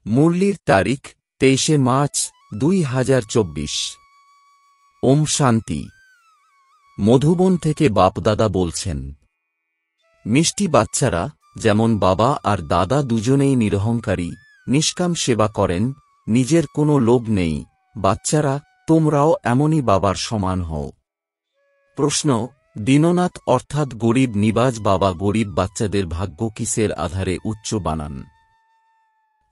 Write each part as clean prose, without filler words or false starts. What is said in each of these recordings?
মুরলির তারিখ 23 মার্চ 2024। ওম শান্তি। মধুবন থেকে বাপদাদা বলছেন, মিষ্টি বাচ্চারা যেমন বাবা আর দাদা দুজনেই নিরহংকারী, নিষ্কাম সেবা করেন, নিজের কোনো লোভ নেই। বাচ্চারা, তোমরাও এমনই বাবার সমান হও। প্রশ্ন: দীননাথ অর্থাৎ গরিব নিবাজ বাবা গরিব বাচ্চাদের ভাগ্য কিসের আধারে উচ্চ বানান?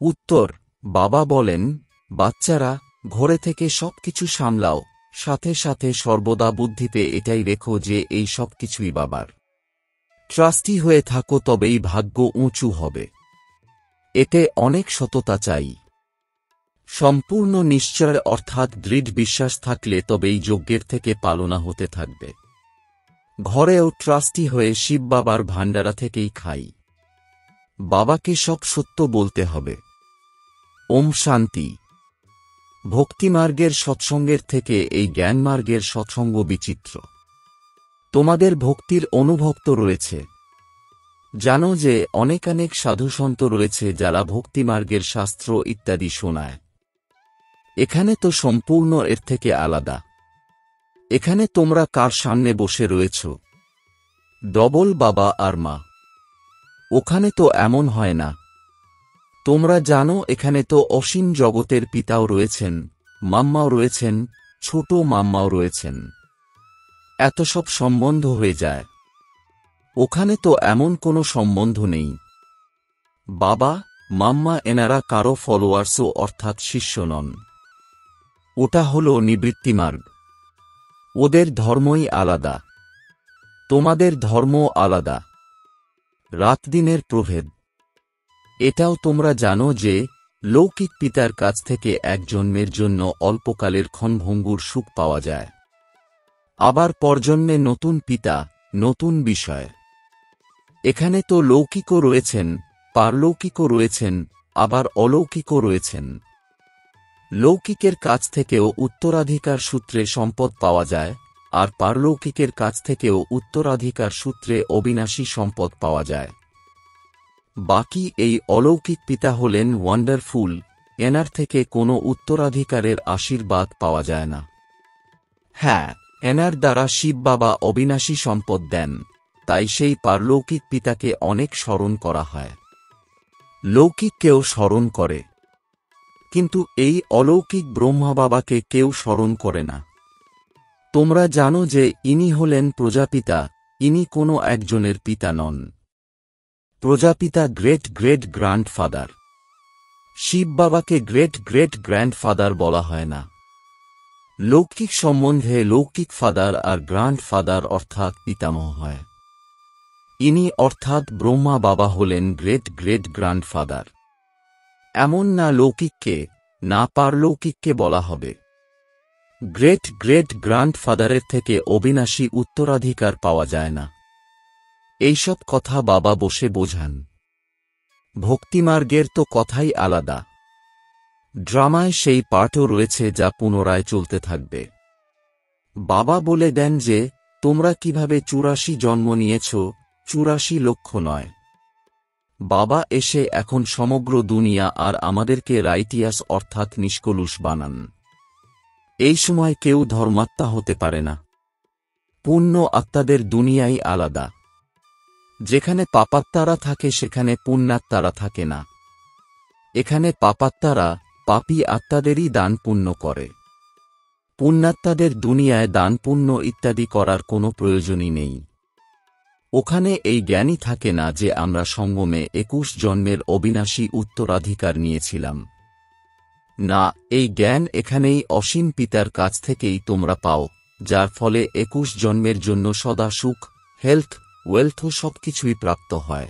উত্তর: বাবা বলেন, বাচ্চারা, ঘরে থেকে সবকিছু সামলাও, সাথে সাথে সর্বদা বুদ্ধিতে এটাই রেখো যে এই সবকিছুই বাবার। ট্রাস্টি হয়ে থাকো, তবেই ভাগ্য উঁচু হবে। এতে অনেক সততা চাই। সম্পূর্ণ নিশ্চয় অর্থাৎ দৃঢ় বিশ্বাস থাকলে তবেই যজ্ঞের থেকে পালনা হতে থাকবে। ঘরেও ট্রাস্টি হয়ে শিব বাবার ভাণ্ডারা থেকেই খাই। বাবাকে সব সত্য বলতে হবে। ওম শান্তি। ভক্তিমার্গের সৎসঙ্গের থেকে এই জ্ঞানমার্গের সৎসঙ্গ বিচিত্র। তোমাদের ভক্তির অনুভক্ত রয়েছে। জানো যে অনেক সাধুসন্ত রয়েছে যারা ভক্তিমার্গের শাস্ত্র ইত্যাদি শোনায়। এখানে তো সম্পূর্ণ এর থেকে আলাদা। এখানে তোমরা কার সামনে বসে রয়েছ? ডবল বাবা আর মা। ওখানে তো এমন হয় না। তোমরা জানো এখানে তো অসীম জগতের পিতাও রয়েছেন, মাম্মাও রয়েছেন, ছোট মাম্মাও রয়েছেন। এত সব সম্বন্ধ হয়ে যায়। ওখানে তো এমন কোনো সম্বন্ধ নেই। বাবা, মাম্মা এনারা কারো ফলোয়ার্সও অর্থাৎ শিষ্য নন। ওটা হলো নিবৃত্তিমার্গ। ওদের ধর্মই আলাদা। তোমাদের ধর্ম আলাদা। রাত দিনের প্রভেদ। এটাও তোমরা জানো যে লৌকিক পিতার কাছ থেকে এক জন্মের জন্য অল্পকালের ক্ষণভঙ্গুর সুখ পাওয়া যায়। আবার পরজন্মে নতুন পিতা, নতুন বিষয়। এখানে তো লৌকিকও রয়েছেন, পারলৌকিকও রয়েছেন, আবার অলৌকিকও রয়েছেন। লৌকিকের কাছ থেকেও উত্তরাধিকার সূত্রে সম্পদ পাওয়া যায়, আর পারলৌকিকের কাছ থেকেও উত্তরাধিকার সূত্রে অবিনাশী সম্পদ পাওয়া যায়। বাকি এই অলৌকিক পিতা হলেন ওয়ান্ডারফুল, এনার থেকে কোনো উত্তরাধিকারের আশীর্বাদ পাওয়া যায় না। হ্যাঁ, এনার দ্বারা শিব বাবা অবিনাশী সম্পদ দেন, তাই সেই পারলৌকিক পিতাকে অনেক স্মরণ করা হয়। লৌকিককেও স্মরণ করে, কিন্তু এই অলৌকিক ব্রহ্মা বাবাকে কেউ স্মরণ করে না। তোমরা জানো যে ইনি হলেন প্রজাপিতা, ইনি কোনো একজনের পিতা নন। প্রজাপিতা গ্রেট গ্রেট গ্র্যান্ডফাদার। শিব বাবাকে গ্রেট গ্রেট গ্র্যান্ডফাদার বলা হয় না। লৌকিক সম্বন্ধে লৌকিক ফাদার আর গ্র্যান্ডফাদার অর্থাৎ পিতামহ হয়। ইনি অর্থাৎ ব্রহ্মা বাবা হলেন গ্রেট গ্রেট গ্র্যান্ডফাদার। এমন না লৌকিককে, না পারলৌকিককে বলা হবে। গ্রেট গ্রেট গ্র্যান্ডফাদারের থেকে অবিনাশী উত্তরাধিকার পাওয়া যায় না। এইসব কথা বাবা বসে বোঝান। ভক্তিমার্গের তো কথাই আলাদা। ড্রামায় সেই পার্টও রয়েছে যা পুনরায় চলতে থাকবে। বাবা বলে দেন যে তোমরা কিভাবে 84 জন্ম নিয়েছ, 84 লক্ষ নয়। বাবা এসে এখন সমগ্র দুনিয়া আর আমাদেরকে রাইটিয়াস অর্থাৎ নিষ্কলুষ বানান। এই সময় কেউ ধর্মাত্মা হতে পারে না। পুণ্য আত্মাদের দুনিয়াই আলাদা। যেখানে পাপাত্মারা থাকে সেখানে পুণ্যাত্মারা থাকে না। এখানে পাপাত্মারা পাপী আত্মাদেরই দান পুণ্য করে। পুণ্যাত্মাদের দুনিয়ায় দান পুণ্য ইত্যাদি করার কোনো প্রয়োজনই নেই। ওখানে এই জ্ঞানই থাকে না যে আমরা সঙ্গমে 21 জন্মের অবিনাশী উত্তরাধিকার নিয়েছিলাম। না, এই জ্ঞান এখানেই অসীম পিতার কাছ থেকেই তোমরা পাও, যার ফলে 21 জন্মের জন্য সদা সুখ, হেলথ, ওয়েলথ সবকিছুই প্রাপ্ত হয়।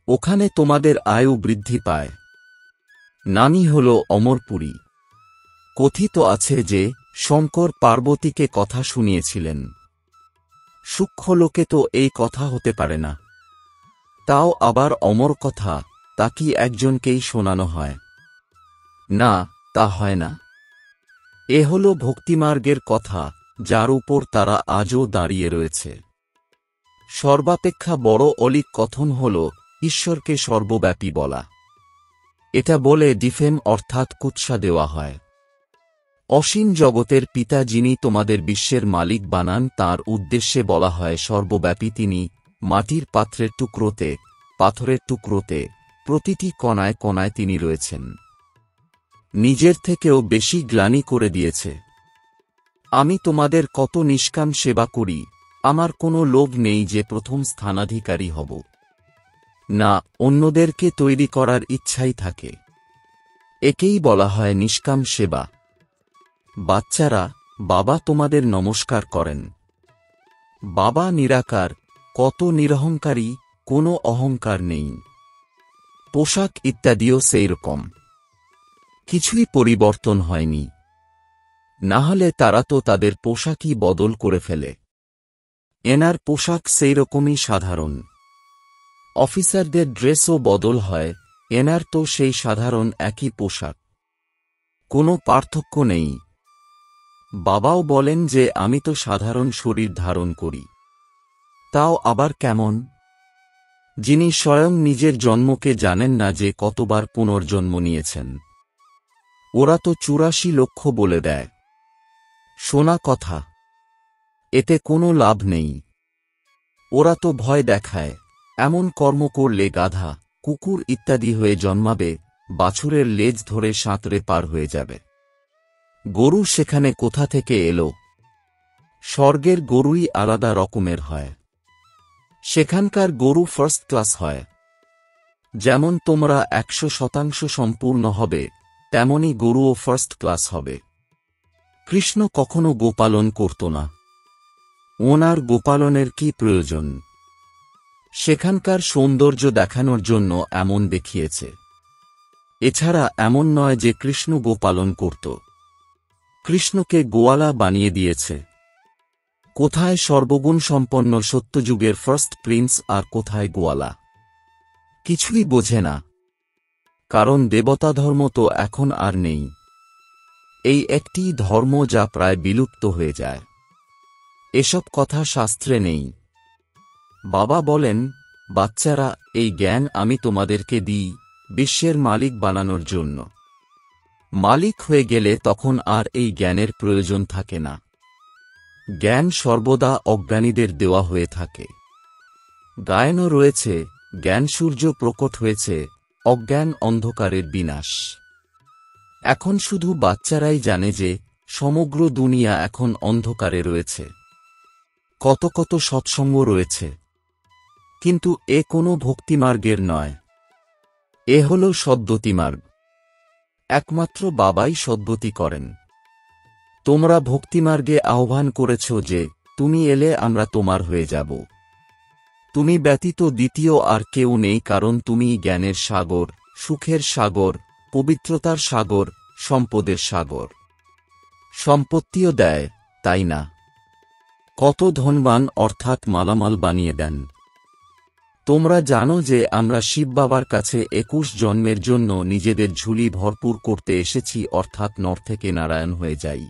ওখানে তোমাদের আয়ু বৃদ্ধি পায়। নানি হল অমরপুরী। কথিত আছে যে শঙ্কর পার্বতীকে কথা শুনিয়েছিলেন। সূক্ষ্মলোকে তো এই কথা হতে পারে না। তাও আবার অমর কথা, তা কি একজনকেই শোনানো হয়? না, তা হয় না। এ হল ভক্তিমার্গের কথা, যার উপর তারা আজও দাঁড়িয়ে রয়েছে। সর্বাপেক্ষা বড় অলিক কথন হল ঈশ্বরকে সর্বব্যাপী বলা। এটা বলে ডিফেম অর্থাৎ কুৎসা দেওয়া হয়। অসীম জগতের পিতা যিনি তোমাদের বিশ্বের মালিক বানান তাঁর উদ্দেশ্যে বলা হয় সর্বব্যাপী তিনি, মাটির পাত্রের টুকরোতে, পাথরের টুকরোতে, প্রতিটি কণায় কণায় তিনি রয়েছেন। নিজের থেকেও বেশি গ্লানি করে দিয়েছে। আমি তোমাদের কত নিষ্কাম সেবা করি, আমার কোনো লোভ নেই যে প্রথম স্থানাধিকারী হব। না, অন্যদেরকে তৈরি করার ইচ্ছাই থাকে। একেই বলা হয় নিষ্কাম সেবা। বাচ্চারা, বাবা তোমাদের নমস্কার করেন। বাবা নিরাকার, কত নিরহংকারী, কোনো অহংকার নেই। পোশাক ইত্যাদিও সেইরকম। কিছুই পরিবর্তন হয়নি। না হলে তারা তো তাদের পোশাকই বদল করে ফেলে। এনার পোশাক সেইরকমই সাধারণ। অফিসারদের ড্রেসও বদল হয়, এনার তো সেই সাধারণ একই পোশাক। কোনো পার্থক্য নেই। বাবাও বলেন যে আমি তো সাধারণ শরীর ধারণ করি। তাও আবার কেমন? যিনি স্বয়ং নিজের জন্মকে জানেন না যে কতবার পুনর্জন্ম নিয়েছেন। ওরা তো ৮৪ লক্ষ বলে দেয়। শোনা কথা। এতে কোনো লাভ নেই। ওরা তো ভয় দেখায়, এমন কর্ম করলে গাধা, কুকুর ইত্যাদি হয়ে জন্মাবে, বাছুরের লেজ ধরে সাঁতরে পার হয়ে যাবে। গরু সেখানে কোথা থেকে এলো? স্বর্গের গরুই আলাদা রকমের হয়। সেখানকার গরু ফার্স্ট ক্লাস হয়। যেমন তোমরা ১০০% সম্পূর্ণ হবে, তেমনি গরুও ফার্স্ট ক্লাস হবে। কৃষ্ণ কখনো গোপালন করত না। ওনার গোপালনের কি প্রয়োজন? সেখানকার সৌন্দর্য দেখানোর জন্য এমন দেখিয়েছে। এছাড়া এমন নয় যে কৃষ্ণ গোপালন করত। কৃষ্ণকে গোয়ালা বানিয়ে দিয়েছে। কোথায় সর্বগুণ সম্পন্ন সত্যযুগের ফার্স্ট প্রিন্স আর কোথায় গোয়ালা? কিছুই বোঝে না। কারণ দেবতা ধর্ম তো এখন আর নেই। এই একটি ধর্ম যা প্রায় বিলুপ্ত হয়ে যায়। এসব কথা শাস্ত্রে নেই। বাবা বলেন, বাচ্চারা, এই জ্ঞান আমি তোমাদেরকে দিই বিশ্বের মালিক বানানোর জন্য। মালিক হয়ে গেলে তখন আর এই জ্ঞানের প্রয়োজন থাকে না। জ্ঞান সর্বদা অজ্ঞানীদের দেওয়া হয়ে থাকে। গায়নও রয়েছে, জ্ঞান সূর্য প্রকট হয়েছে, অজ্ঞান অন্ধকারের বিনাশ। এখন শুধু বাচ্চারাই জানে যে সমগ্র দুনিয়া এখন অন্ধকারে রয়েছে। কত কত সৎসঙ্গ রয়েছে, কিন্তু এ কোনো ভক্তিমার্গের নয়। এ হল সদ্গতিমার্গ। একমাত্র বাবাই সদ্গতি করেন। তোমরা ভক্তিমার্গে আহ্বান করেছ যে তুমি এলে আমরা তোমার হয়ে যাব। তুমি ব্যতীত দ্বিতীয় আর কেউ নেই, কারণ তুমি জ্ঞানের সাগর, সুখের সাগর, পবিত্রতার সাগর, সম্পদের সাগর। সম্পত্তিও দেয়, তাই না? কত ধনবান অর্থাৎ মালামাল বানিয়ে দেন। তোমরা জানো যে আমরা শিব বাবার কাছে ২১ জন্মের জন্য নিজেদের ঝুলি ভরপুর করতে এসেছি, অর্থাৎ নর থেকে নারায়ণ হয়ে যাই।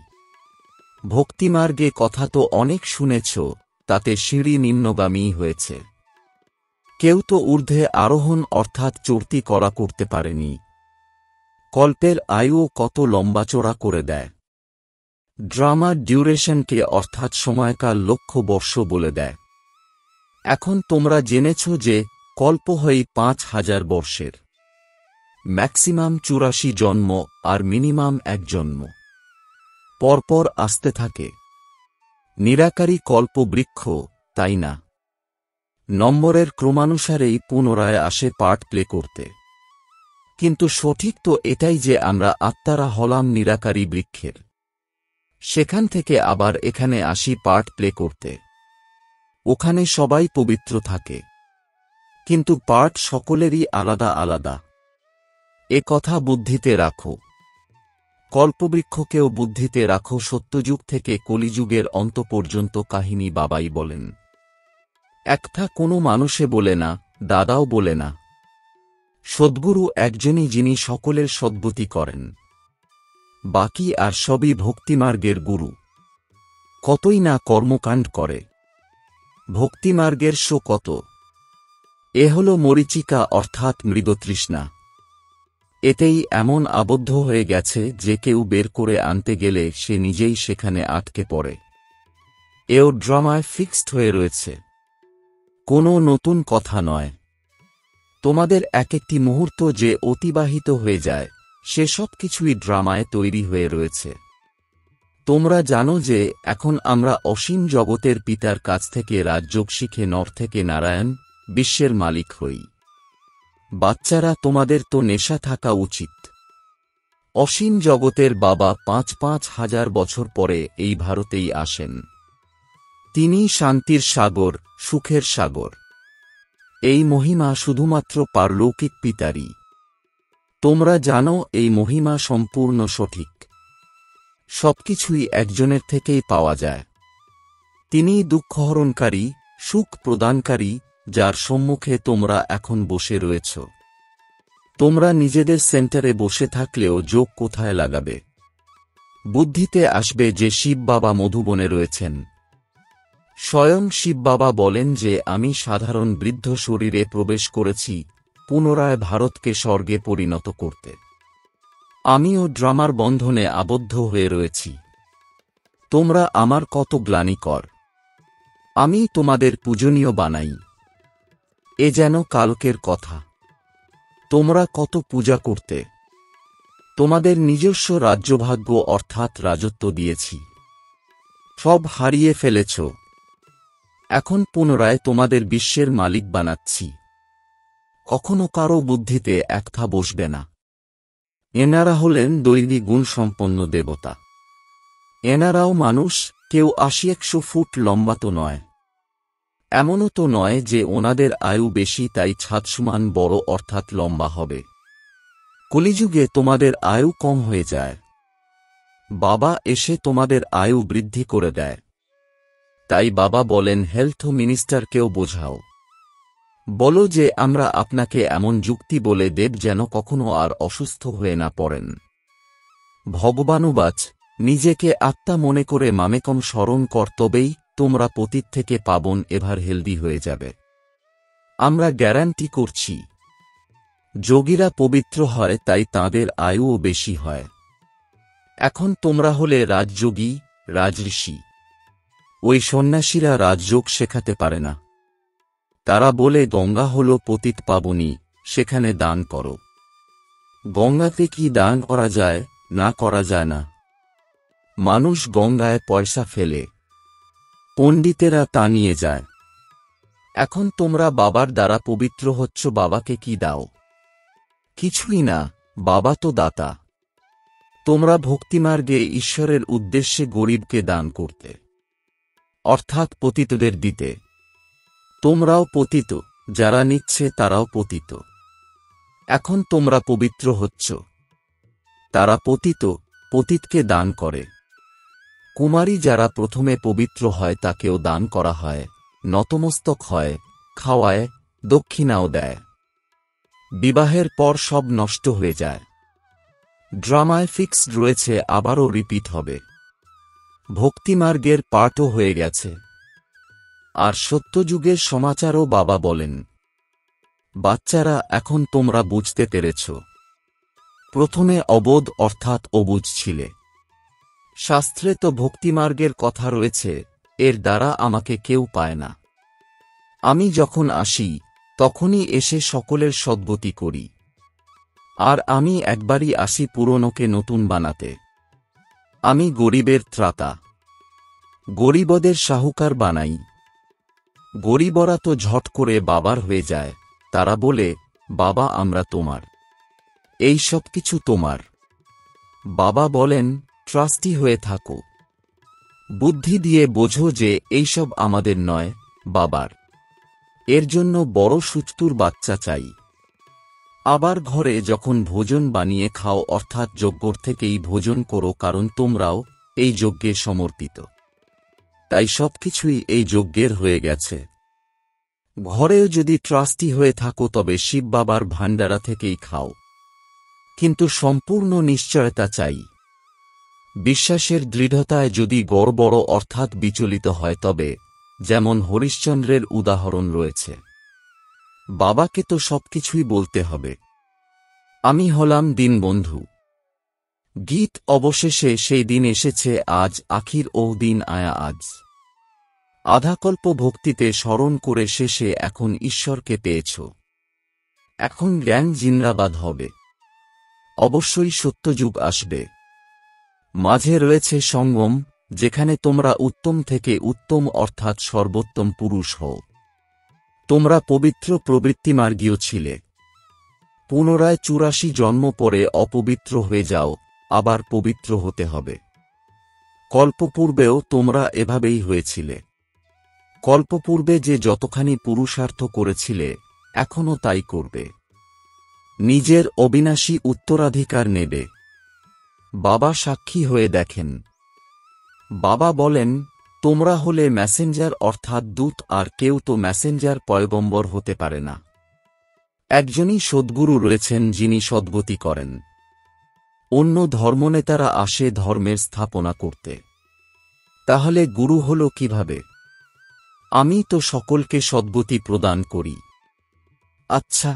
ভক্তিমার্গে কথা তো অনেক শুনেছ, তাতে সিঁড়ি নিম্নগামী হয়েছে। কেউ তো ঊর্ধ্বে আরোহণ অর্থাৎ চড়তি করা করতে পারেনি। কল্পের আয়ুও কত লম্বাচড়া করে দেয়। ড্রামার ডিউরেশনকে অর্থাৎ সময়কাল লক্ষ বর্ষ বলে দেয়। এখন তোমরা জেনেছ যে কল্প হয় ৫,০০০ বর্ষের। ম্যাক্সিমাম ৮৪ জন্ম আর মিনিমাম ১ জন্ম। পরপর আসতে থাকে। নিরাকারী কল্প বৃক্ষ, তাই না? নম্বরের ক্রমানুসারেই পুনরায় আসে পার্ট প্লে করতে। কিন্তু সঠিক তো এটাই যে আমরা আত্মারা হলাম নিরাকারী বৃক্ষের। সেখান থেকে আবার এখানে আসি পার্ট প্লে করতে। ওখানে সবাই পবিত্র থাকে, কিন্তু পার্ট সকলেরই আলাদা আলাদা। এ কথা বুদ্ধিতে রাখো। কল্পবৃক্ষকেও বুদ্ধিতে রাখো। সত্যযুগ থেকে কলিযুগের অন্ত পর্যন্ত কাহিনী বাবাই বলেন। একটা কোনো মানুষে বলে না, দাদাও বলে না। সদ্গুরু একজনই, যিনি সকলের সদ্গতি করেন। বাকি আর সবই ভক্তিমার্গের গুরু। কতই না কর্মকাণ্ড করে। ভক্তিমার্গের কত। এ হল মরীচিকা অর্থাৎ মৃগতৃষ্ণা। এতেই এমন আবদ্ধ হয়ে গেছে যে কেউ বের করে আনতে গেলে সে নিজেই সেখানে আটকে পড়ে। এও ড্রামায় ফিক্সড হয়ে রয়েছে, কোনো নতুন কথা নয়। তোমাদের এক একটি মুহূর্ত যে অতিবাহিত হয়ে যায় সে সব কিছুই ড্রামায় তৈরি হয়ে রয়েছে। তোমরা জানো যে এখন আমরা অসীম জগতের পিতার কাছ থেকে রাজযোগ শিখে নর থেকে নারায়ণ বিশ্বের মালিক হই। বাচ্চারা, তোমাদের তো নেশা থাকা উচিত। অসীম জগতের বাবা ৫,৫,০০০ বছর পরে এই ভারতেই আসেন। তিনি শান্তির সাগর, সুখের সাগর। এই মহিমা শুধুমাত্র পারলৌকিক পিতারই। তোমরা জানো এই মহিমা সম্পূর্ণ সঠিক। সবকিছুই একজনের থেকেই পাওয়া যায়। তিনিই দুঃখহরণকারী, সুখ প্রদানকারী, যার সম্মুখে তোমরা এখন বসে রয়েছ। তোমরা নিজেদের সেন্টারে বসে থাকলেও যোগ কোথায় লাগাবে? বুদ্ধিতে আসবে যে শিব বাবা মধুবনে রয়েছেন। স্বয়ং শিব বাবা বলেন যে আমি সাধারণ বৃদ্ধ শরীরে প্রবেশ করেছি পুনরায় ভারতকে স্বর্গে পরিণত করতে। আমিও ড্রামার বন্ধনে আবদ্ধ হয়ে রয়েছি। তোমরা আমার কত গ্লানি কর। আমি তোমাদের পূজনীয় বানাই। এ যেন কালকের কথা। তোমরা কত পূজা করতে। তোমাদের নিজস্ব রাজ্যভাগ্য অর্থাৎ রাজত্ব দিয়েছি, সব হারিয়ে ফেলেছ। এখন পুনরায় তোমাদের বিশ্বের মালিক বানাচ্ছি। কখনো কারো বুদ্ধিতে একটা বসবে না। এনারা হলেন দৈবী গুণসম্পন্ন দেবতা। এনারাও মানুষ, কেউ ৮০-১০০ ফুট লম্বা তো নয়। এমনও তো নয় যে ওনাদের আয়ু বেশি তাই ছাদসমান বড় অর্থাৎ লম্বা হবে। কলিযুগে তোমাদের আয়ু কম হয়ে যায়। বাবা এসে তোমাদের আয়ু বৃদ্ধি করে দেয়। তাই বাবা বলেন হেলথ মিনিস্টারকেও বোঝাও, বলো যে আমরা আপনাকে এমন যুক্তি বলে দেব যেন কখনো আর অসুস্থ হয়ে না পড়েন। ভগবানুবাচ, নিজেকে আত্মা মনে করে মামেকম স্মরণ কর, তবেই তোমরা পতিত থেকে পাবন এভার হেলদি হয়ে যাবে। আমরা গ্যারান্টি করছি। যোগীরা পবিত্র হয় তাই তাঁদের আয়ুও বেশি হয়। এখন তোমরা হলে রাজযোগী, রাজঋষি। ওই সন্ন্যাসীরা রাজযোগ শেখাতে পারে না। তারা বলে গঙ্গা হল পতিত পাবনী, সেখানে দান করো। গঙ্গাতে কি দান করা যায়? না, করা যায় না। মানুষ গঙ্গায় পয়সা ফেলে, পণ্ডিতেরা তা নিয়ে যায়। এখন তোমরা বাবার দ্বারা পবিত্র হচ্ছ, বাবাকে কি দাও? কিছুই না, বাবা তো দাতা। তোমরা ভক্তিমার্গে ঈশ্বরের উদ্দেশ্যে গরিবকে দান করতে, অর্থাৎ পতিতদের দিতে। তোমরাও পতিত, যারা নিচ্ছে তারাও পতিত। এখন তোমরা পবিত্র হচ্ছ। তারা পতিত, পতিতকে দান করে। কুমারী যারা প্রথমে পবিত্র হয় তাকেও দান করা হয়, নতমস্তক হয়, খাওয়ায়, দক্ষিণাও দেয়। বিবাহের পর সব নষ্ট হয়ে যায়। ড্রামায় ফিক্সড রয়েছে, আবারও রিপিট হবে। ভক্তিমার্গের পার্টও হয়ে গেছে। আর সত্যযুগের সমাচারও বাবা বলেন। বাচ্চারা, এখন তোমরা বুঝতে পেরেছ। প্রথমে অবোধ অর্থাৎ অবুঝ ছিলে। শাস্ত্রে তো ভক্তিমার্গের কথা রয়েছে, এর দ্বারা আমাকে কেউ পায় না। আমি যখন আসি তখনই এসে সকলের সদ্গতি করি। আর আমি একবারই আসি পুরনোকে নতুন বানাতে। আমি গরিবের ত্রাতা, গরিবদের সাহুকার বানাই। গরিবরা তো ঝট করে বাবার হয়ে যায়। তারা বলে, বাবা আমরা তোমার, এই সব কিছু তোমার। বাবা বলেন, ট্রাস্টি হয়ে থাকো। বুদ্ধি দিয়ে বোঝো যে এইসব আমাদের নয়, বাবার। এর জন্য বড় সুচতুর বাচ্চা চাই। আবার ঘরে যখন ভোজন বানিয়ে খাও অর্থাৎ যজ্ঞর থেকেই ভোজন করো, কারণ তোমরাও এই যজ্ঞে সমর্পিত। তাই সবকিছুই এই যজ্ঞের হয়ে গেছে। ঘরেও যদি ট্রাস্টি হয়ে থাকো তবে শিব বাবার ভান্ডারা থেকেই খাও, কিন্তু সম্পূর্ণ নিশ্চয়তা চাই। বিশ্বাসের দৃঢ়তায় যদি গড়বড় অর্থাৎ বিচলিত হয় তবে, যেমন হরিশ্চন্দ্রের উদাহরণ রয়েছে। বাবাকে তো সবকিছুই বলতে হবে। আমি হলাম দীনবন্ধু। গীত অবশেষে সেই দিন এসেছে আজ, আখির ও দিন আয়া আজ। আধাকল্প ভক্তিতে স্মরণ করে শেষে এখন ঈশ্বরকে পেয়েছ। এখন জ্ঞান জিন্দাবাদ হবে। অবশ্যই সত্যযুগ আসবে। মাঝে রয়েছে সঙ্গম, যেখানে তোমরা উত্তম থেকে উত্তম অর্থাৎ সর্বোত্তম পুরুষ হও। তোমরা পবিত্র প্রবৃত্তিমার্গীয় ছিলে। পুনরায় ৮৪ জন্ম পরে অপবিত্র হয়ে যাও, আবার পবিত্র হতে হবে। কল্পপূর্বেও তোমরা এভাবেই হয়েছিলে। কল্পপূর্বে যে যতখানি পুরুষার্থ করেছিলে, এখনও তাই করবে। নিজের অবিনাশী উত্তরাধিকার নেবে। বাবা সাক্ষী হয়ে দেখেন। বাবা বলেন, তোমরা হলে মেসেঞ্জার অর্থাৎ দূত, আর কেউ তো মেসেঞ্জার পয়গম্বর হতে পারে না। একজনই সদ্গুরু রয়েছেন যিনি সদ্গতি করেন। অন্য ধর্মনেতারা আসে ধর্মের স্থাপনা করতে। তাহলে গুরু হল কিভাবে? আমি তো সকলকে সদ্গতি প্রদান করি। আচ্ছা,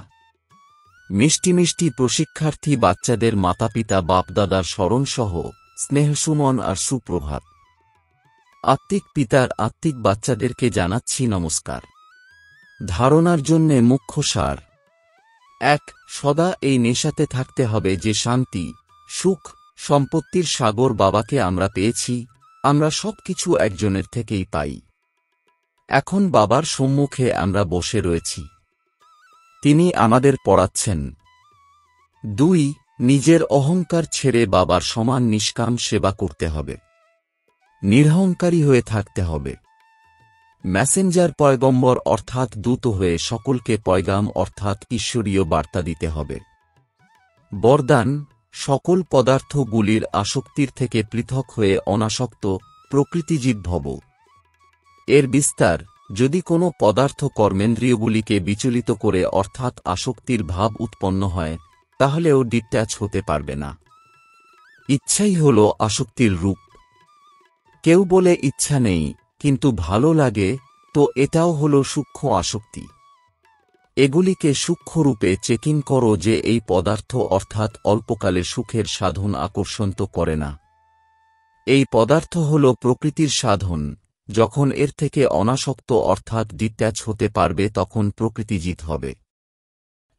মিষ্টি মিষ্টি প্রশিক্ষার্থী বাচ্চাদের মাতাপিতা বাপদাদার স্মরণসহ স্নেহসুমন আর সুপ্রভাত। আত্মিক পিতার আত্মিক বাচ্চাদেরকে জানাচ্ছি নমস্কার। ধারণার জন্যে মুখ্য সার: ১. সদা এই নেশাতে থাকতে হবে যে শান্তি, সুখ, সম্পত্তির সাগর বাবাকে আমরা পেয়েছি, আমরা সবকিছু একজনের থেকেই পাই। এখন বাবার সম্মুখে আমরা বসে রয়েছি। তিনি আমাদের পড়াচ্ছেন। ২. নিজের অহংকার ছেড়ে বাবার সমান নিষ্কাম সেবা করতে হবে। নিরহংকারী হয়ে থাকতে হবে। মেসেঞ্জার পয়গম্বর অর্থাৎ দূত হয়ে সকলকে পয়গাম অর্থাৎ ঈশ্বরীয় বার্তা দিতে হবে। বরদান: সকল পদার্থগুলির আসক্তির থেকে পৃথক হয়ে অনাসক্ত প্রকৃতিজীব ভব। এর বিস্তার: যদি কোনো পদার্থ কর্মেন্দ্রিয়গুলিকে বিচলিত করে অর্থাৎ আসক্তির ভাব উৎপন্ন হয়, তাহলেও ডিট্যাচ হতে পারবে না। ইচ্ছাই হল আসক্তির রূপ। কেউ বলে ইচ্ছা নেই, কিন্তু ভালো লাগে, তো এটাও হল সূক্ষ্ম আসক্তি। এগুলিকে সূক্ষ্মরূপে চেকিং করো যে এই পদার্থ অর্থাৎ অল্পকালে সুখের সাধন আকর্ষণ তো করে না। এই পদার্থ হল প্রকৃতির সাধন। যখন এর থেকে অনাসক্ত অর্থাৎ ডিট্যাচ হতে পারবে তখন প্রকৃতি জিত হবে।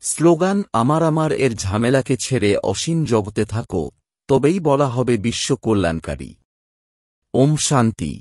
স্লোগান: আমার এর ঝামেলাকে ছেড়ে অসীম জগতে থাকো, তবেই বলা হবে বিশ্ব কল্যাণকারী। ওম শান্তি।